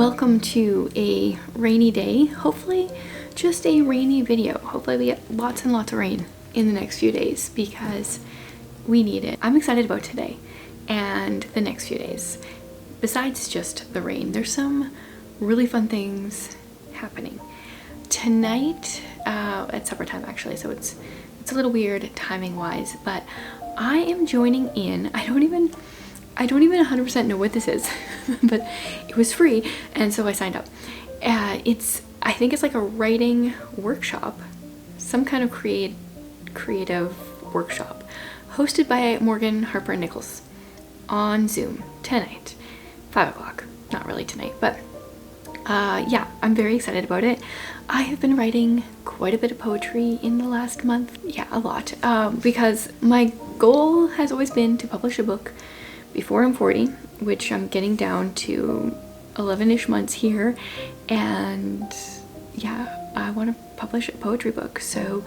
Welcome to a rainy day. Hopefully just a rainy video. Hopefully we get lots and lots of rain in the next few days because we need it. I'm excited about today and the next few days. Besides just the rain, there's some really fun things happening. Tonight, at supper time actually, so it's a little weird timing wise, but I am joining in. I don't even 100% know what this is, but it was free and so I signed up. I think it's like a writing workshop, some kind of creative workshop hosted by Morgan, Harper and Nichols on Zoom tonight, 5 o'clock. Not really tonight, but yeah, I'm very excited about it. I have been writing quite a bit of poetry in the last month. Yeah, a lot, because my goal has always been to publish a book before I'm 40, which I'm getting down to 11-ish months here, and yeah, I want to publish a poetry book, so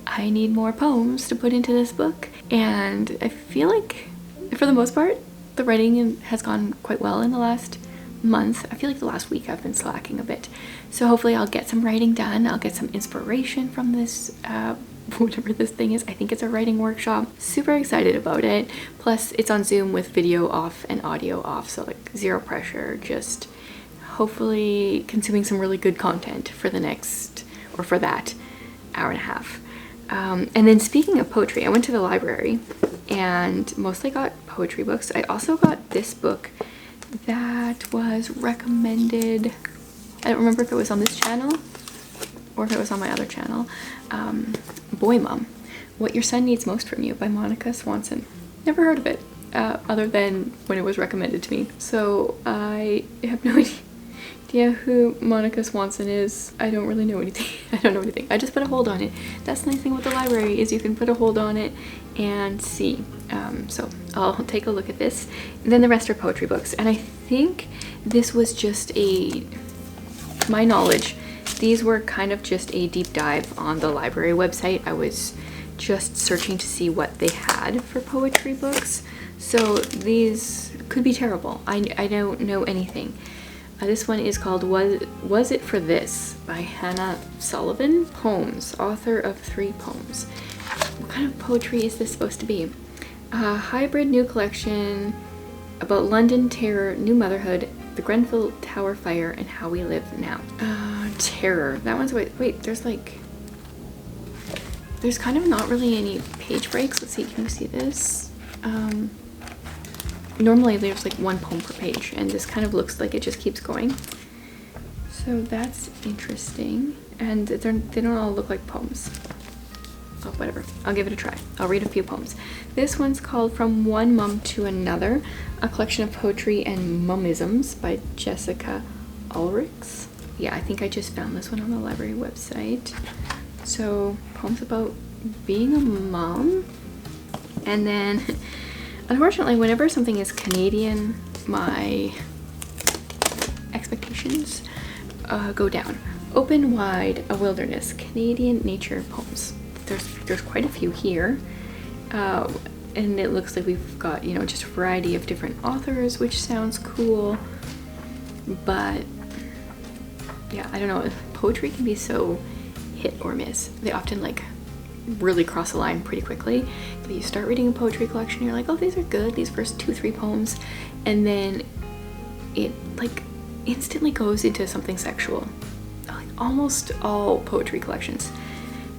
I need more poems to put into this book, and I feel like for the most part the writing has gone quite well in the last month. I feel like the last week I've been slacking a bit, so hopefully I'll get some writing done. I'll get some inspiration from this whatever this thing is. I think it's a writing workshop. Super excited about it. Plus it's on Zoom with video off and audio off, so like zero pressure, just hopefully consuming some really good content for the next, or for that hour and a half. And then speaking of poetry, I went to the library and mostly got poetry books. I also got this book that was recommended. I don't remember if it was on this channel or if it was on my other channel. Boy Mom, What Your Son Needs Most From You by Monica Swanson. Never heard of it, other than when it was recommended to me. So I have no idea who Monica Swanson is. I don't really know anything. I don't know anything. I just put a hold on it. That's the nice thing with the library, is you can put a hold on it and see. So I'll take a look at this. And then the rest are poetry books. And I think this was just to my knowledge, these were kind of just a deep dive on the library website. I was just searching to see what they had for poetry books. So these could be terrible. I don't know anything. This one is called Was It For This by Hannah Sullivan. Poems, author of 3 poems. What kind of poetry is this supposed to be? A hybrid new collection about London terror, new motherhood, the Grenfell Tower fire, and how we live now. Terror. That one's wait, there's kind of not really any page breaks. Let's see, can you see this? Normally there's like 1 poem per page, and this kind of looks like it just keeps going. So that's interesting. And they don't all look like poems. Oh, whatever. I'll give it a try. I'll read a few poems. This one's called From One Mum to Another, a collection of poetry and mumisms by Jessica Ulrichs. Yeah, I think I just found this one on the library website. So, poems about being a mom. And then, unfortunately, whenever something is Canadian, my expectations go down. Open Wide, A Wilderness, Canadian Nature Poems. There's quite a few here. And it looks like we've got, you know, just a variety of different authors, which sounds cool. But yeah, I don't know, poetry can be so hit or miss. They often like really cross a line pretty quickly. But you start reading a poetry collection, you're like, oh, these are good, these first 2-3 poems, and then it like instantly goes into something sexual. Like almost all poetry collections.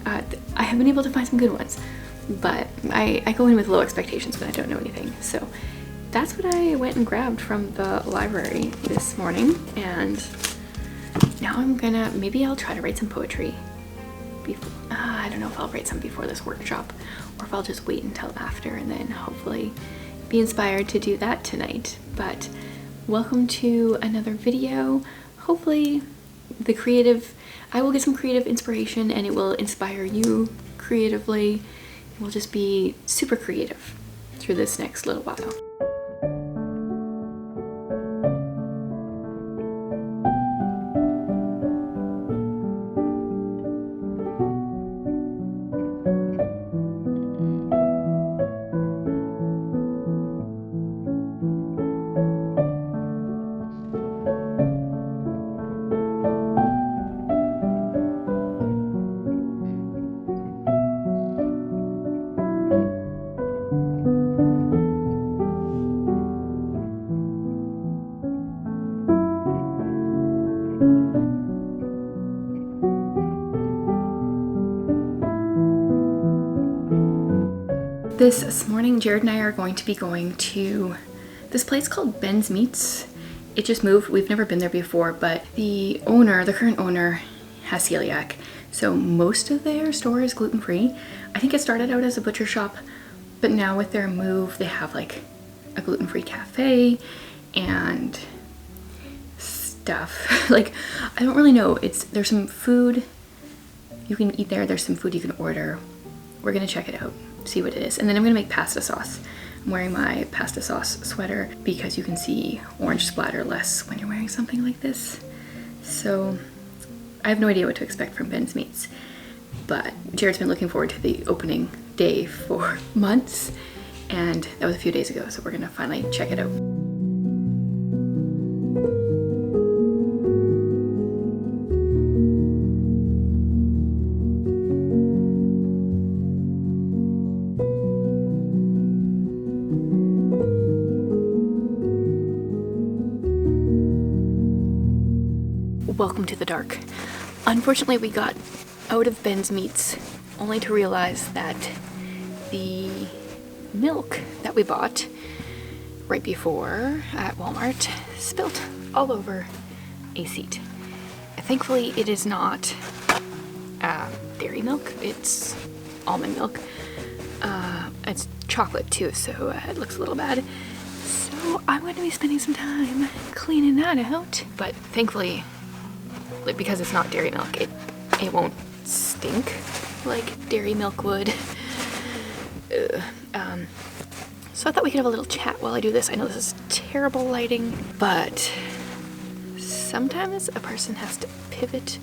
I have been able to find some good ones, but I go in with low expectations when I don't know anything. So that's what I went and grabbed from the library this morning, and now maybe I'll try to write some poetry before. I don't know if I'll write some before this workshop, or if I'll just wait until after and then hopefully be inspired to do that tonight. But welcome to another video. Hopefully I will get some creative inspiration and it will inspire you creatively. We'll just be super creative through this next little while. This morning, Jared and I are going to be going to this place called Ben's Meats. It just moved. We've never been there before, but the current owner, has celiac. So most of their store is gluten-free. I think it started out as a butcher shop, but now with their move, they have like a gluten-free cafe and stuff. Like, I don't really know. There's some food you can eat there. There's some food you can order. We're gonna check it out, see what it is. And then I'm gonna make pasta sauce. I'm wearing my pasta sauce sweater because you can see orange splatter less when you're wearing something like this. So I have no idea what to expect from Ben's Meats, but Jared's been looking forward to the opening day for months, and that was a few days ago, so we're gonna finally check it out. Welcome to the dark. Unfortunately, we got out of Ben's Meats only to realize that the milk that we bought right before at Walmart spilled all over a seat. Thankfully, it is not dairy milk, it's almond milk. It's chocolate too, so it looks a little bad. So I'm going to be spending some time cleaning that out. But thankfully, because it's not dairy milk, it won't stink like dairy milk would. So I thought we could have a little chat while I do this. I know this is terrible lighting, but sometimes a person has to pivot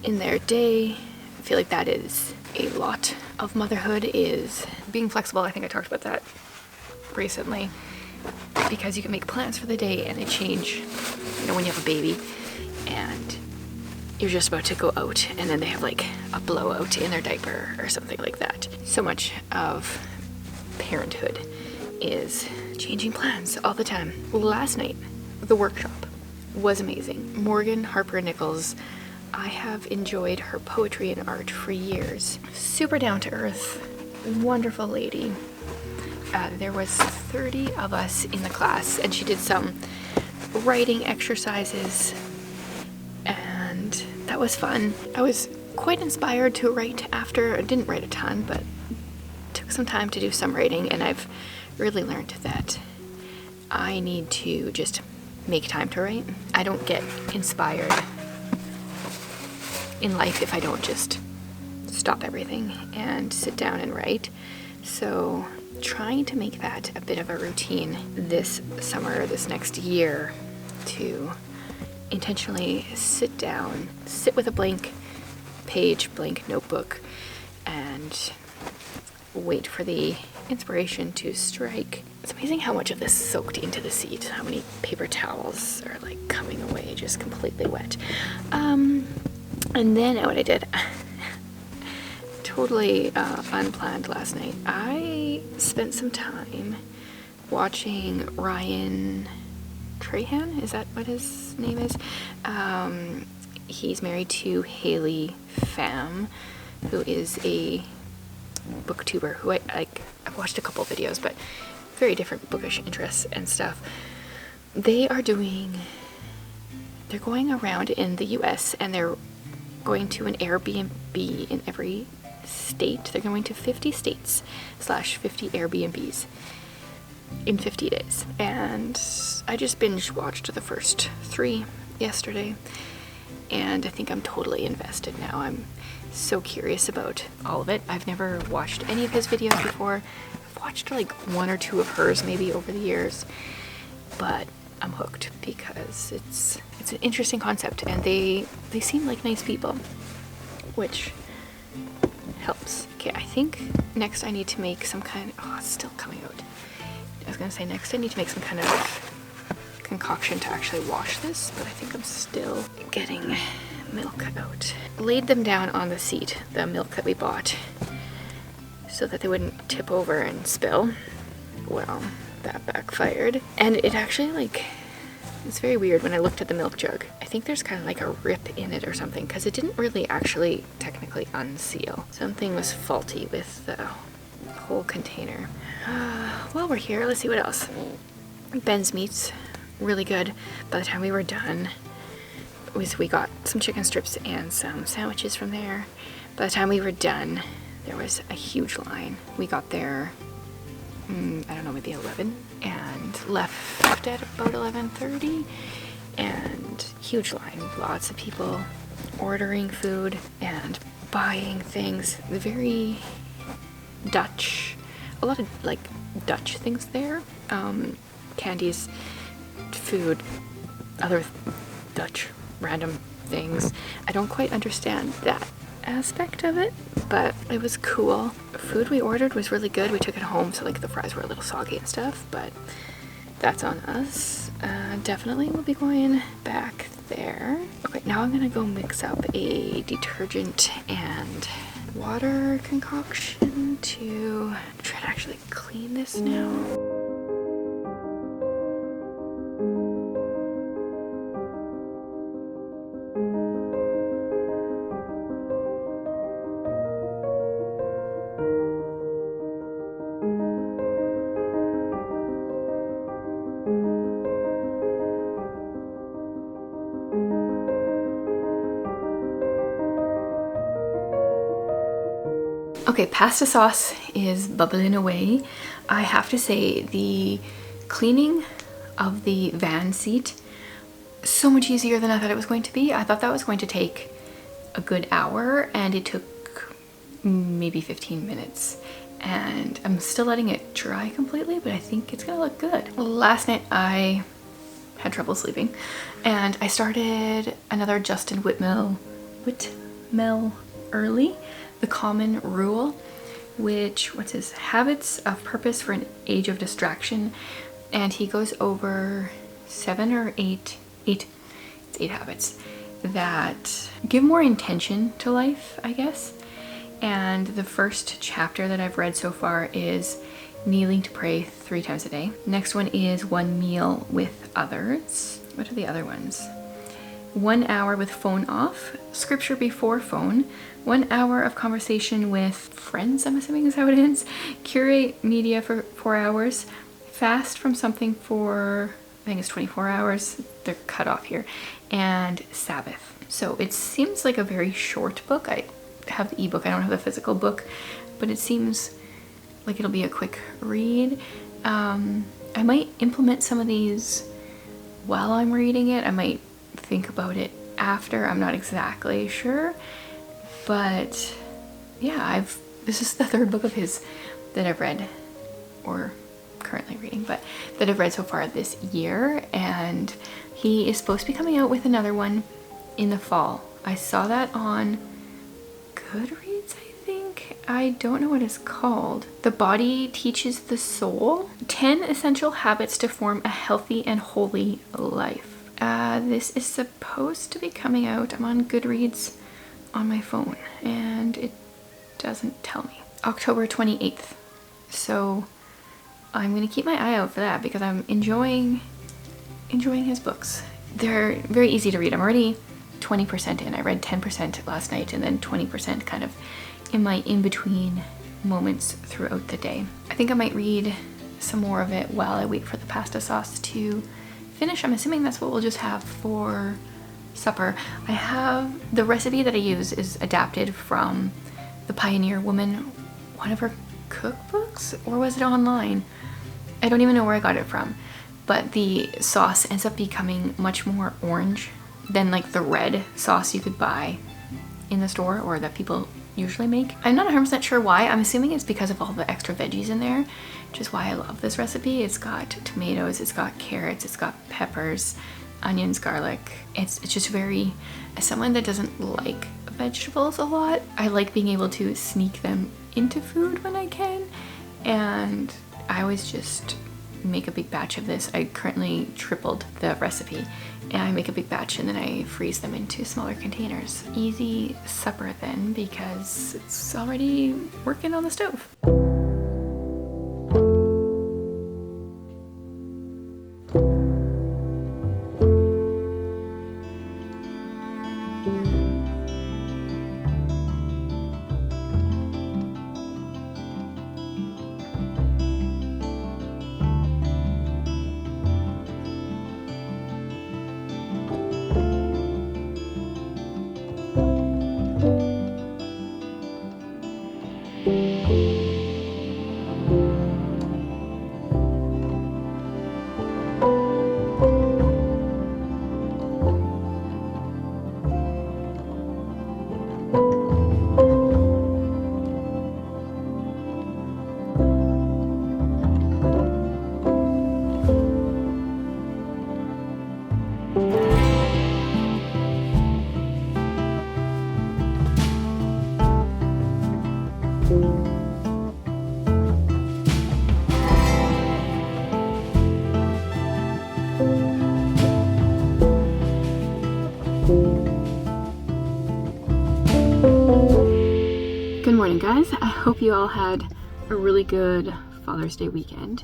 in their day. I feel like that is a lot of motherhood, is being flexible. I think I talked about that recently, because you can make plans for the day and they change, you know, when you have a baby and you're just about to go out and then they have like a blowout in their diaper or something like that. So much of parenthood is changing plans all the time. Last night, the workshop was amazing. Morgan Harper Nichols, I have enjoyed her poetry and art for years. Super down to earth, wonderful lady. There was 30 of us in the class, and she did some writing exercises, and that was fun. I was quite inspired to write after. I didn't write a ton, but took some time to do some writing, and I've really learned that I need to just make time to write. I don't get inspired in life if I don't just stop everything and sit down and write. So trying to make that a bit of a routine this summer, this next year, to intentionally sit down, sit with a blank page, blank notebook, and wait for the inspiration to strike. It's amazing how much of this soaked into the seat, how many paper towels are like coming away just completely wet. And then what I did, totally unplanned last night, I spent some time watching Ryan Trahan, is that what his name is? He's married to Haley Pham, who is a booktuber who I've watched a couple videos, but very different bookish interests and stuff. They're going around in the US and they're going to an Airbnb in every state. They're going to 50 states / 50 Airbnbs in 50 days. And I just binge watched the first 3 yesterday, and I think I'm totally invested now. I'm so curious about all of it. I've never watched any of his videos before. I've watched like 1 or 2 of hers maybe over the years, but I'm hooked because it's an interesting concept, and they seem like nice people, which helps. Okay, I think next I need to make some kind of, oh, it's still coming out. I was gonna say next I need to make some kind of concoction to actually wash this, but I think I'm still getting milk out. Laid them down on the seat, the milk that we bought, so that they wouldn't tip over and spill. Well, that backfired. And it actually it's very weird when I looked at the milk jug. I think there's kind of like a rip in it or something, because it didn't really actually technically unseal. Something was faulty with the whole container. While we're here, let's see what else. Ben's Meats, really good. By the time we were done, we got some chicken strips and some sandwiches from there. By the time we were done, there was a huge line. We got there, I don't know, maybe 11, and left at about 11:30, and huge line. Lots of people ordering food and buying things. Very Dutch. A lot of like Dutch things there. Candies, food, other Dutch random things. I don't quite understand that aspect of it, but it was cool. Food we ordered was really good. We took it home, so like the fries were a little soggy and stuff, but that's on us. Definitely we'll be going back there. Okay, now I'm gonna go mix up a detergent and water concoction to try to actually clean this now. Okay, pasta sauce is bubbling away. I have to say the cleaning of the van seat, so much easier than I thought it was going to be. I thought that was going to take a good hour, and it took maybe 15 minutes. And I'm still letting it dry completely, but I think it's gonna look good. Last night I had trouble sleeping, and I started another Justin Whitmel early. The Common Rule, which, what's his, Habits of Purpose for an Age of Distraction, and he goes over 7 or 8 habits that give more intention to life, I guess. And the first chapter that I've read so far is kneeling to pray 3 times a day. Next one is 1 meal with others. What are the other ones? 1 hour with phone off, scripture before phone, 1 hour of conversation with friends, I'm assuming is how it ends, curate media for 4 hours, fast from something for, I think it's 24 hours, they're cut off here, and Sabbath. So it seems like a very short book. I have the ebook, I don't have the physical book, but it seems like it'll be a quick read. I might implement some of these while I'm reading it. I might think about it after, I'm not exactly sure, but yeah, this is the 3rd book of his that I've read, or currently reading, but that I've read so far this year, and he is supposed to be coming out with another one in the fall. I saw that on Goodreads, I think. I don't know what it's called. The Body Teaches the Soul, 10 Essential Habits to Form a Healthy and Holy Life. This is supposed to be coming out. I'm on Goodreads on my phone, and it doesn't tell me. October 28th. So I'm gonna keep my eye out for that because I'm enjoying his books. They're very easy to read. I'm already 20% in. I read 10% last night and then 20% kind of in my in-between moments throughout the day. I think I might read some more of it while I wait for the pasta sauce to finish. I'm assuming that's what we'll just have for supper. I have the recipe that I use is adapted from the Pioneer Woman, one of her cookbooks, or was it online? I don't even know where I got it from, but the sauce ends up becoming much more orange than like the red sauce you could buy in the store or that people usually make. I'm not 100% sure why. I'm assuming it's because of all the extra veggies in there, which is why I love this recipe. It's got tomatoes, it's got carrots, it's got peppers, onions, garlic. It's just very, as someone that doesn't like vegetables a lot, I like being able to sneak them into food when I can, and I always just make a big batch of this. I currently tripled the recipe, and I make a big batch and then I freeze them into smaller containers. Easy supper then, because it's already working on the stove. I hope you all had a really good Father's Day weekend.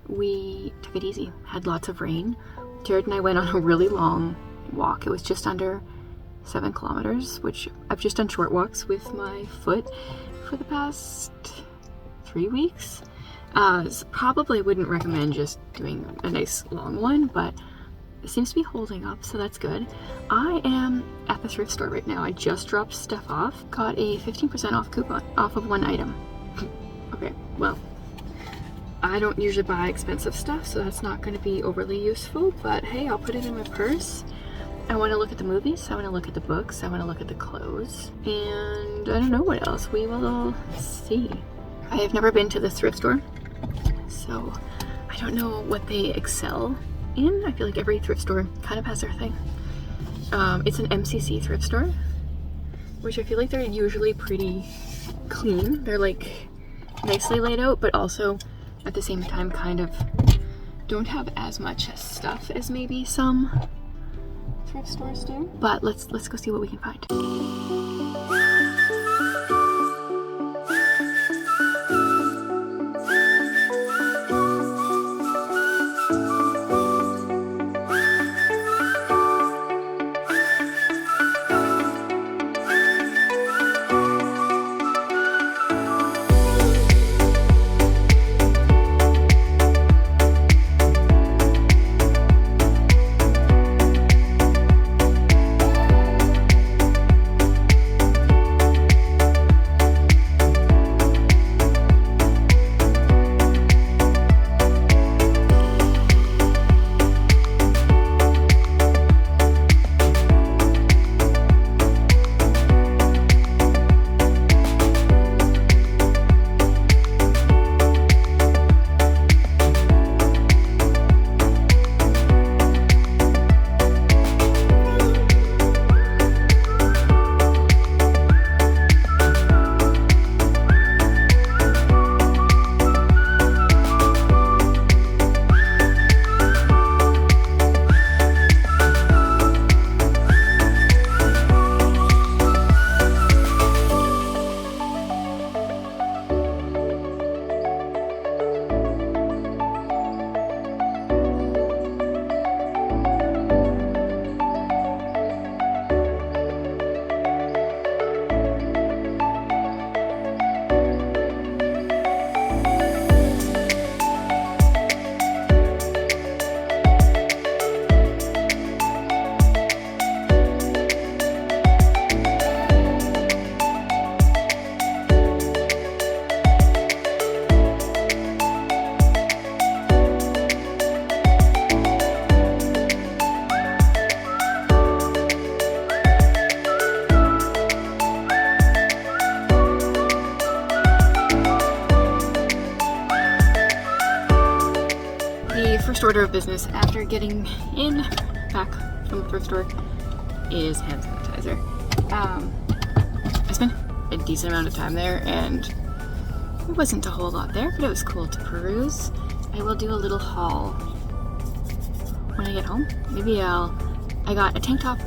We took it easy, had lots of rain. Jared and I went on a really long walk. It was just under 7 kilometers, which I've just done short walks with my foot for the past 3 weeks. Probably wouldn't recommend just doing a nice long one, but it seems to be holding up, so that's good. I am at the thrift store right now. I just dropped stuff off. Got a 15% off coupon off of one item. Okay, well, I don't usually buy expensive stuff, so that's not going to be overly useful, but hey, I'll put it in my purse. I want to look at the movies, I want to look at the books, I want to look at the clothes, and I don't know what else. We will see. I have never been to this thrift store, so I don't know what they excel in. I feel like every thrift store kind of has their thing. It's an MCC thrift store, which I feel like they're usually pretty clean. They're like nicely laid out, but also at the same time kind of don't have as much stuff as maybe some thrift stores do. But let's go see what we can find. First order of business after getting back from the thrift store is hand sanitizer. I spent a decent amount of time there and it wasn't a whole lot there, but it was cool to peruse. I will do a little haul when I get home. Maybe I got a tank top,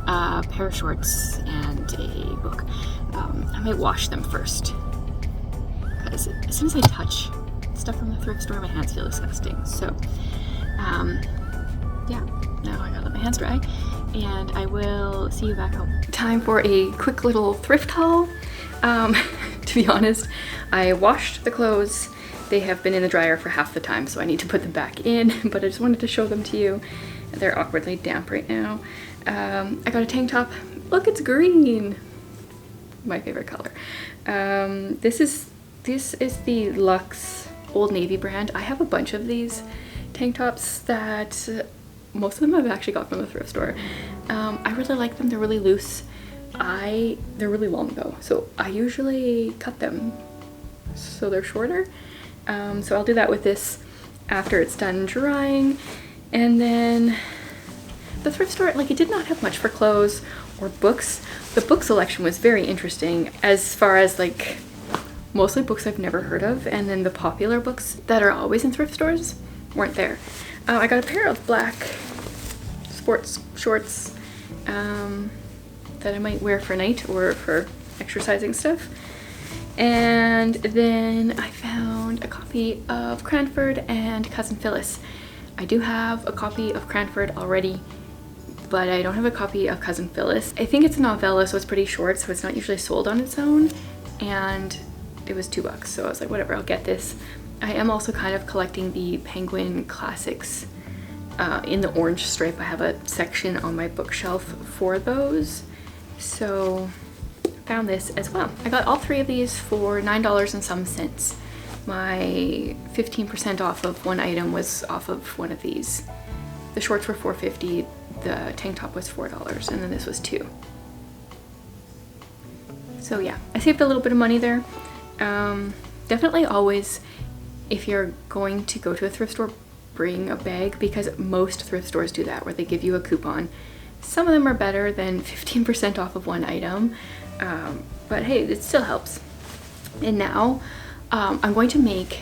a pair of shorts, and a book. I might wash them first because as soon as I touch stuff from the thrift store, my hands feel disgusting. So, yeah, now I gotta let my hands dry, and I will see you back home. Time for a quick little thrift haul. To be honest, I washed the clothes. They have been in the dryer for half the time, so I need to put them back in, but I just wanted to show them to you. They're awkwardly damp right now. I got a tank top. Look, it's green. My favorite color. This is the Luxe Old Navy brand. I have a bunch of these tank tops that most of them I've actually got from the thrift store. I really like them. They're really loose. They're really long though, so I usually cut them so they're shorter. So I'll do that with this after it's done drying. And then the thrift store, like, it did not have much for clothes or books. The book selection was very interesting as far as like mostly books I've never heard of, and then the popular books that are always in thrift stores weren't there. I got a pair of black sports shorts that I might wear for night or for exercising stuff. And then I found a copy of Cranford and Cousin Phyllis. I do have a copy of Cranford already, but I don't have a copy of Cousin Phyllis. I think it's a novella, so it's pretty short, so it's not usually sold on its own. And it was $2, so I was like, whatever, I'll get this. I am also kind of collecting the Penguin Classics in the orange stripe. I have a section on my bookshelf for those. So found this as well. I got all three of these for $9 and some cents. My 15% off of one item was off of one of these. The shorts were $4.50, the tank top was $4, and then this was $2. So yeah, I saved a little bit of money there. Definitely always, if you're going to go to a thrift store, bring a bag, because most thrift stores do that, where they give you a coupon. Some of them are better than 15% off of one item, but hey, it still helps. And now I'm going to make,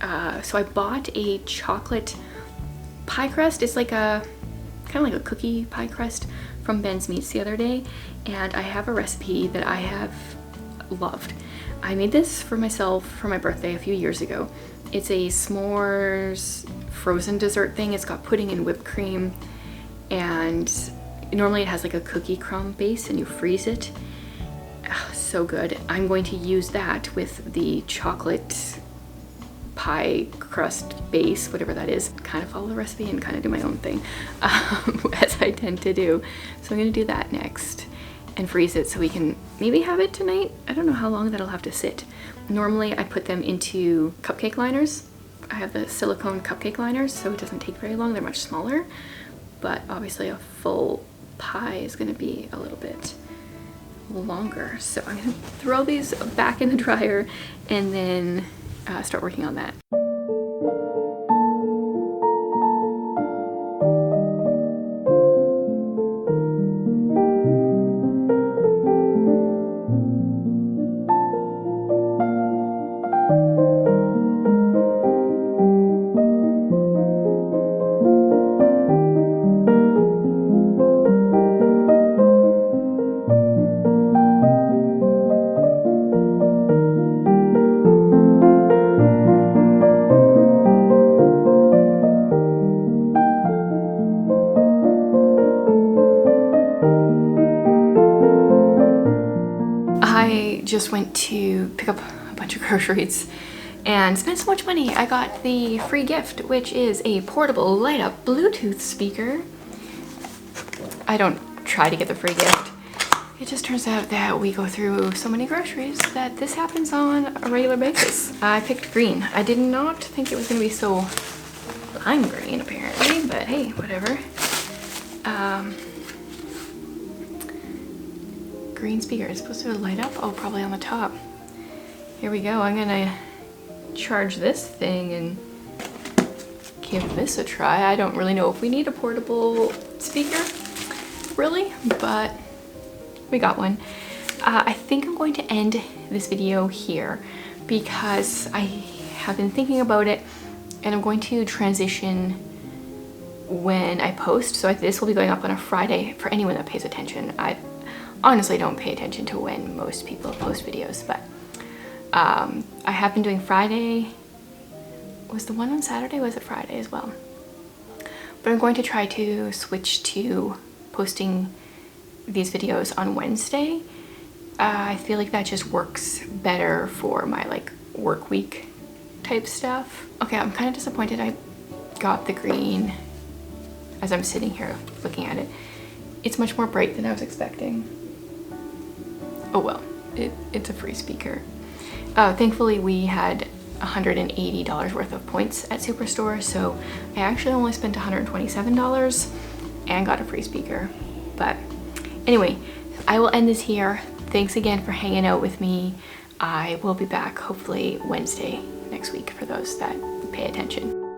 so I bought a chocolate pie crust. It's like a, kind of like a cookie pie crust from Ben's Meats the other day, and I have a recipe that I have loved. I made this for myself for my birthday a few years ago. It's a s'mores frozen dessert thing. It's got pudding and whipped cream, and normally it has like a cookie crumb base and you freeze it. So good. I'm going to use that with the chocolate pie crust base, whatever that is. Kind of follow the recipe and kind of do my own thing, as I tend to do. So I'm gonna do that next and freeze it so we can maybe have it tonight. I don't know how long that'll have to sit. Normally I put them into cupcake liners. I have the silicone cupcake liners, so it doesn't take very long. They're much smaller, but obviously a full pie is gonna be a little bit longer. So I'm gonna throw these back in the dryer and then start working on that. I just went to pick up a bunch of groceries and spent so much money. I got the free gift, which is a portable light up Bluetooth speaker. I don't try to get the free gift. It just turns out that we go through so many groceries that this happens on a regular basis. I picked green. I did not think it was gonna be so lime green apparently, but hey, whatever. Green speaker is supposed to light up. Oh, probably on the top. Here we go. I'm gonna charge this thing and give this a try. I don't really know if we need a portable speaker, really, but we got one. I think I'm going to end this video here because I have been thinking about it, and I'm going to transition when I post. So this will be going up on a Friday for anyone that pays attention. I honestly don't pay attention to when most people post videos, but I have been doing Friday. Was the one on Saturday? Was it Friday as well? But I'm going to try to switch to posting these videos on Wednesday. I feel like that just works better for my like work week type stuff. Okay, I'm kind of disappointed I got the green as I'm sitting here looking at it. It's much more bright than I was expecting. Oh well, it's a free speaker. Thankfully we had $180 worth of points at Superstore, so I actually only spent $127 and got a free speaker. But anyway, I will end this here. Thanks again for hanging out with me. I will be back hopefully Wednesday next week for those that pay attention.